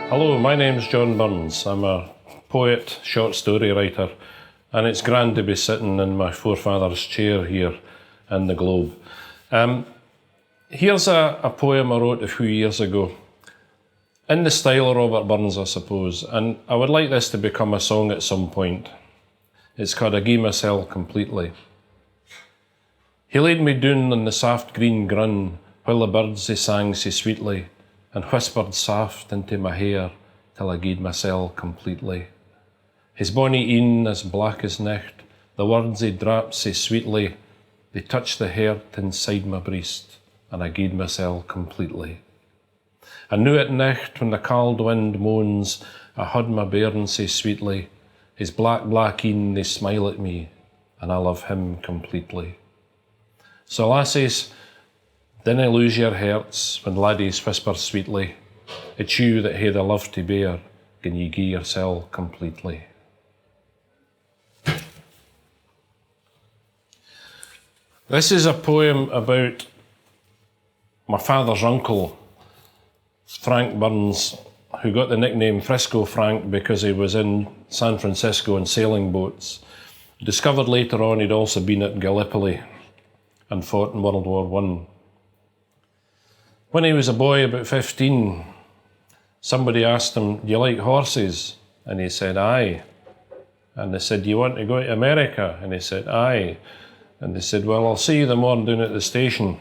Hello, my name's John Burns. I'm a poet, short story writer, and it's grand to be sitting in my forefather's chair here in the Globe. Here's a poem I wrote a few years ago, in the style of Robert Burns, I suppose, and I would like this to become a song at some point. It's called I Gie Mysel Completely. He laid me down on the soft green grun, while the birds they sang so sweetly, and whispered soft into my hair, till I gied mysel completely. His bonny een as black as nicht, the words he drapped so sweetly, they touched the heart inside my breast, and I gied mysel completely. And now at nicht, when the cauld wind moans, I hud my bairn so sweetly, his black een they smile at me, and I love him completely. So lassies, dinna lose your hearts when laddies whisper sweetly, it's you that hae the love to bear, gin ye gie yoursel completely. This is a poem about my father's uncle, Frank Burns, who got the nickname Frisco Frank because he was in San Francisco on sailing boats. Discovered later on he'd also been at Gallipoli and fought in World War I. When he was a boy, about 15, somebody asked him, do you like horses? And he said, aye. And they said, do you want to go to America? And he said, aye. And they said, well, I'll see you the morning down at the station,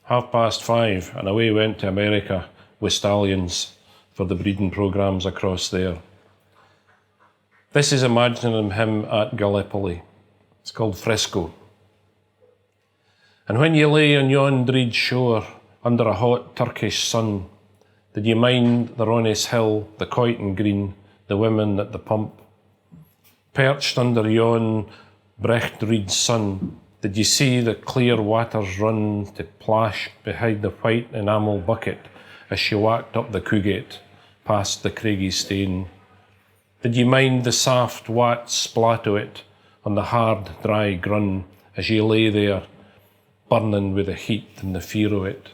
5:30, and away went to America with stallions for the breeding programmes across there. This is imagining him at Gallipoli. It's called Frisco. And when you lay on yon dreid shore, under a hot Turkish sun, did you mind the Ronnis Hill, the Coyton Green, the women at the pump? Perched under yon brecht reed sun, did you see the clear waters run to plash behind the white enamel bucket as she walked up the Coogate, past the craggy stane? Did you mind the soft wat splat o' it on the hard dry grun as ye lay there, burning with the heat and the fear o' it?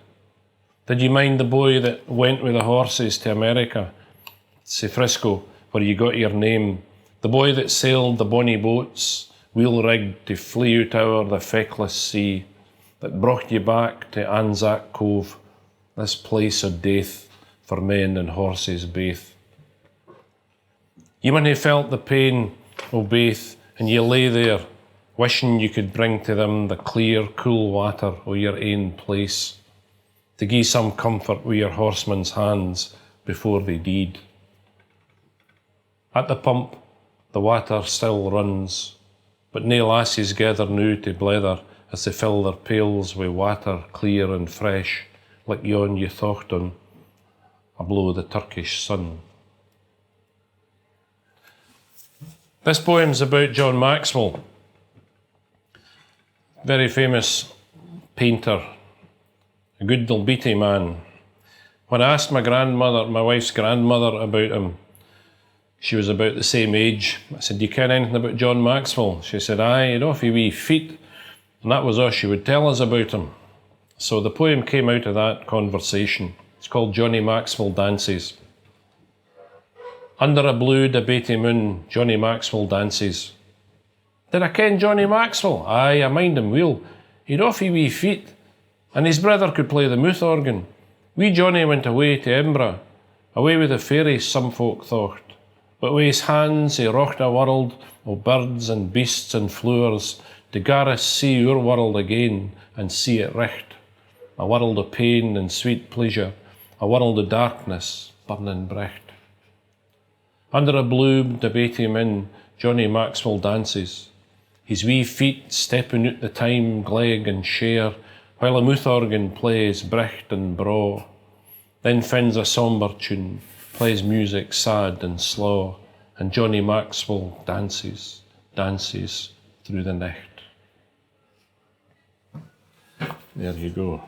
Did you mind the boy that went with the horses to America, to Frisco, where you got your name? The boy that sailed the bonny boats, wheel-rigged to flee out o'er the feckless sea, that brought you back to Anzac Cove, this place of death for men and horses baith. You when he felt the pain o' baith, and you lay there, wishing you could bring to them the clear, cool water o' your ain place, to gie some comfort with your horsemen's hands before they deed. At the pump, the water still runs, but nae lassies gather now to blether as they fill their pails with water clear and fresh, like yon you thocht on, ablow the Turkish sun. This poem's about John Maxwell, very famous painter, a good Dalbeattie man. When I asked my wife's grandmother about him, she was about the same age. I said, do you ken anything about John Maxwell? She said, aye, he'd awfully wee feet. And that was all she would tell us about him. So the poem came out of that conversation. It's called Johnny Maxwell Dances. Under a blue Dalbeattie moon, Johnny Maxwell dances. Did I ken Johnny Maxwell? Aye, I mind him weel. He'd awfully wee feet, and his brother could play the mouth organ. Wee Johnny went away to Edinburgh, away with the fairies, some folk thought. But with his hands he rocked a world of birds and beasts and flowers, to gar us see our world again and see it richt. A world of pain and sweet pleasure, a world of darkness, burning bricht. Under a blue Dalbeattie moon, Johnny Maxwell dances, his wee feet stepping out the time gleg and share, while a mouth organ plays bricht and braw, then finds a sombre tune, plays music sad and slow, and Johnny Maxwell dances, dances through the night. There you go.